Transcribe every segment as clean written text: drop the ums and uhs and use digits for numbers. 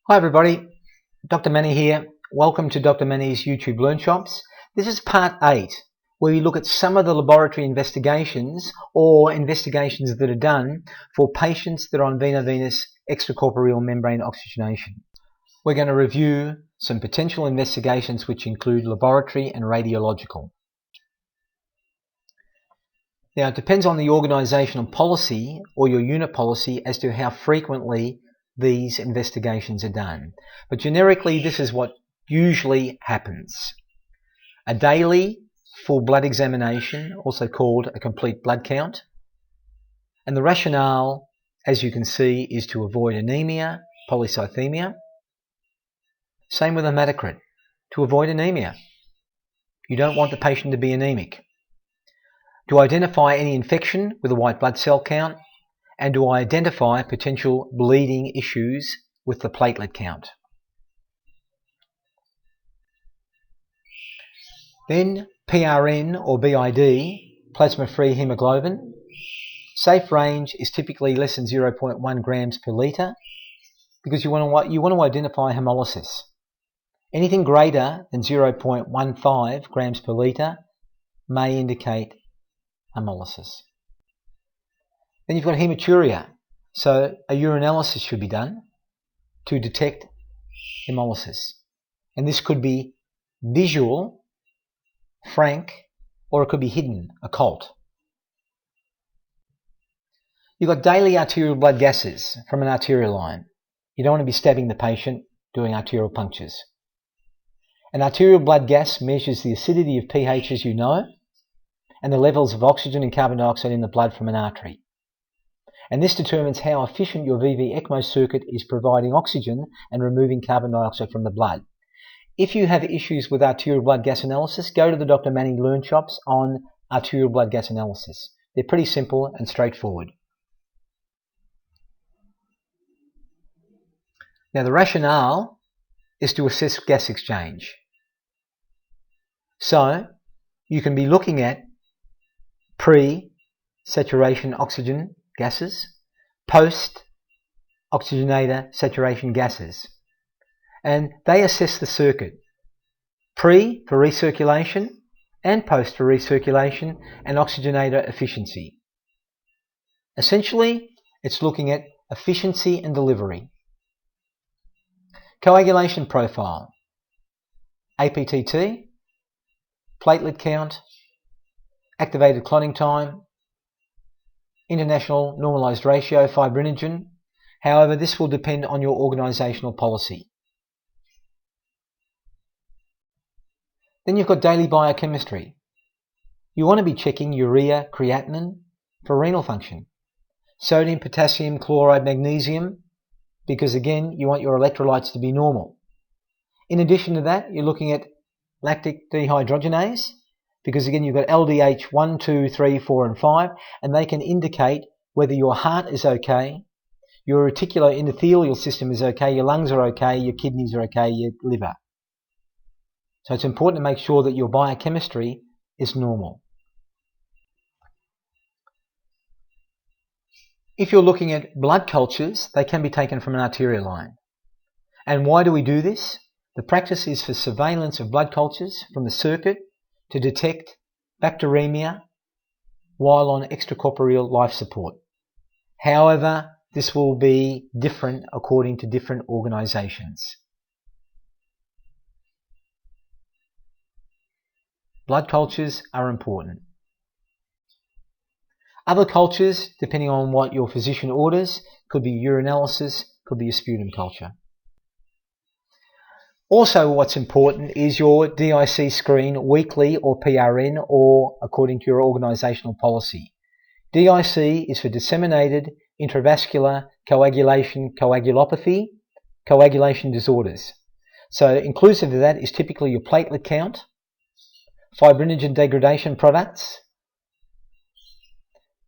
Hi everybody, Dr Manny here. Welcome to Dr Manny's YouTube Learnshops. This is part 8, where we look at some of the laboratory investigations or investigations that are done for patients that are on veno-venous extracorporeal membrane oxygenation. We're going to review some potential investigations which include laboratory and radiological. Now it depends on the organisational policy or your unit policy as to how frequently these investigations are done. But generically, this is what usually happens. A daily full blood examination, also called a complete blood count. And the rationale, as you can see, is to avoid anemia, polycythemia. Same with hematocrit, to avoid anemia. You don't want the patient to be anemic. To identify any infection with a white blood cell count, and to identify potential bleeding issues with the platelet count. Then PRN or BID, plasma-free hemoglobin. Safe range is typically less than 0.1 grams per litre because you want to identify hemolysis. Anything greater than 0.15 grams per litre may indicate hemolysis. Then you've got hematuria, so a urinalysis should be done to detect hemolysis. And this could be visual, frank, or it could be hidden, occult. You've got daily arterial blood gases from an arterial line. You don't want to be stabbing the patient doing arterial punctures. An arterial blood gas measures the acidity of pH, as you know, and the levels of oxygen and carbon dioxide in the blood from an artery. And this determines how efficient your V-V ECMO circuit is providing oxygen and removing carbon dioxide from the blood. If you have issues with arterial blood gas analysis, go to the Dr Manny Learn shops on arterial blood gas analysis. They're pretty simple and straightforward. Now the rationale is to assess gas exchange. So you can be looking at pre-saturation oxygen gases, post-oxygenator saturation gases. And they assess the circuit. Pre for recirculation and post for recirculation and oxygenator efficiency. Essentially, it's looking at efficiency and delivery. Coagulation profile. APTT, platelet count, activated clotting time, international normalized ratio, fibrinogen. However, this will depend on your organisational policy. Then you've got daily biochemistry. You want to be checking urea, creatinine for renal function. Sodium, potassium, chloride, magnesium, because again, you want your electrolytes to be normal. In addition to that, you're looking at lactic dehydrogenase, because again, you've got LDH 1, 2, 3, 4, and 5, and they can indicate whether your heart is okay, your reticuloendothelial system is okay, your lungs are okay, your kidneys are okay, your liver. So it's important to make sure that your biochemistry is normal. If you're looking at blood cultures, they can be taken from an arterial line. And why do we do this? The practice is for surveillance of blood cultures from the circuit to detect bacteremia while on extracorporeal life support. However, this will be different according to different organisations. Blood cultures are important. Other cultures, depending on what your physician orders, could be urinalysis, could be a sputum culture. Also, what's important is your DIC screen weekly or PRN or according to your organisational policy. DIC is for disseminated intravascular coagulation, coagulopathy, coagulation disorders. So inclusive of that is typically your platelet count, fibrinogen degradation products.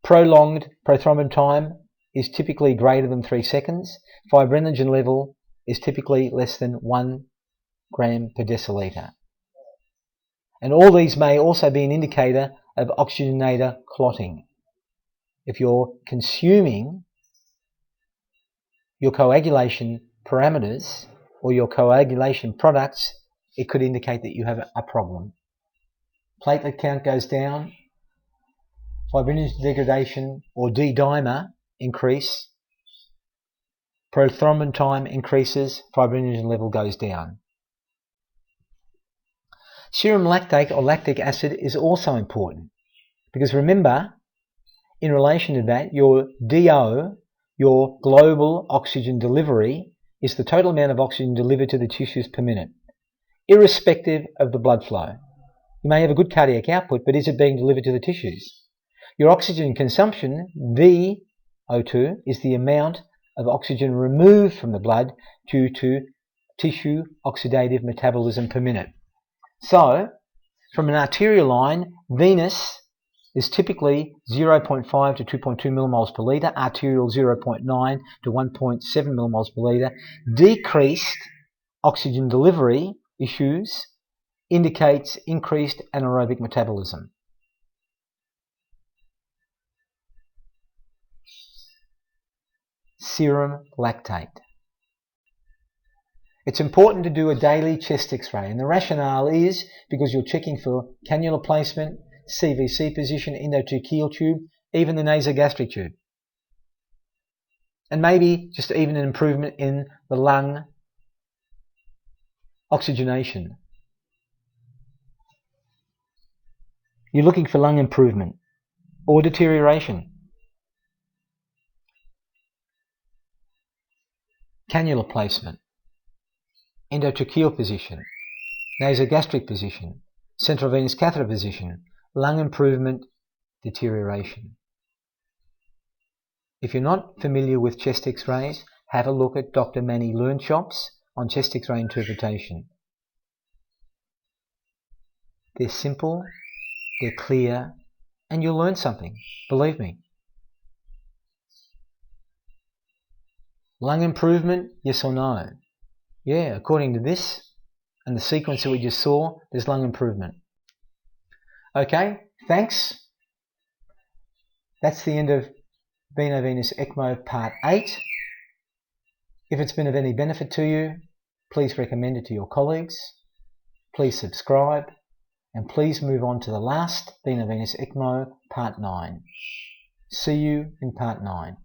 Prolonged prothrombin time is typically greater than 3 seconds. Fibrinogen level is typically less than 1 gram per deciliter. And all these may also be an indicator of oxygenator clotting. If you're consuming your coagulation parameters or your coagulation products, it could indicate that you have a problem. Platelet count goes down, fibrinogen degradation or D-dimer increase, prothrombin time increases, fibrinogen level goes down. Serum lactate or lactic acid is also important because remember, in relation to that, your DO, your global oxygen delivery, is the total amount of oxygen delivered to the tissues per minute, irrespective of the blood flow. You may have a good cardiac output, but is it being delivered to the tissues? Your oxygen consumption, VO2, is the amount of oxygen removed from the blood due to tissue oxidative metabolism per minute. So, from an arterial line, venous is typically 0.5 to 2.2 millimoles per litre, arterial 0.9 to 1.7 millimoles per litre. Decreased oxygen delivery issues indicates increased anaerobic metabolism. Serum lactate. It's important to do a daily chest x-ray, and the rationale is because you're checking for cannula placement, CVC position, endotracheal tube, even the nasogastric tube. And maybe just even an improvement in the lung oxygenation. You're looking for lung improvement or deterioration. Cannula placement, endotracheal position, nasogastric position, central venous catheter position, lung improvement, deterioration. If you're not familiar with chest x-rays, have a look at Dr Manny Learn shops on chest x-ray interpretation. They're simple, they're clear, and you'll learn something, believe me. Lung improvement, yes or no? Yeah, according to this and the sequence that we just saw, there's lung improvement. Okay, thanks. That's the end of Veno-Venous ECMO Part 8. If it's been of any benefit to you, please recommend it to your colleagues. Please subscribe. And please move on to the last Veno-Venous ECMO Part 9. See you in Part 9.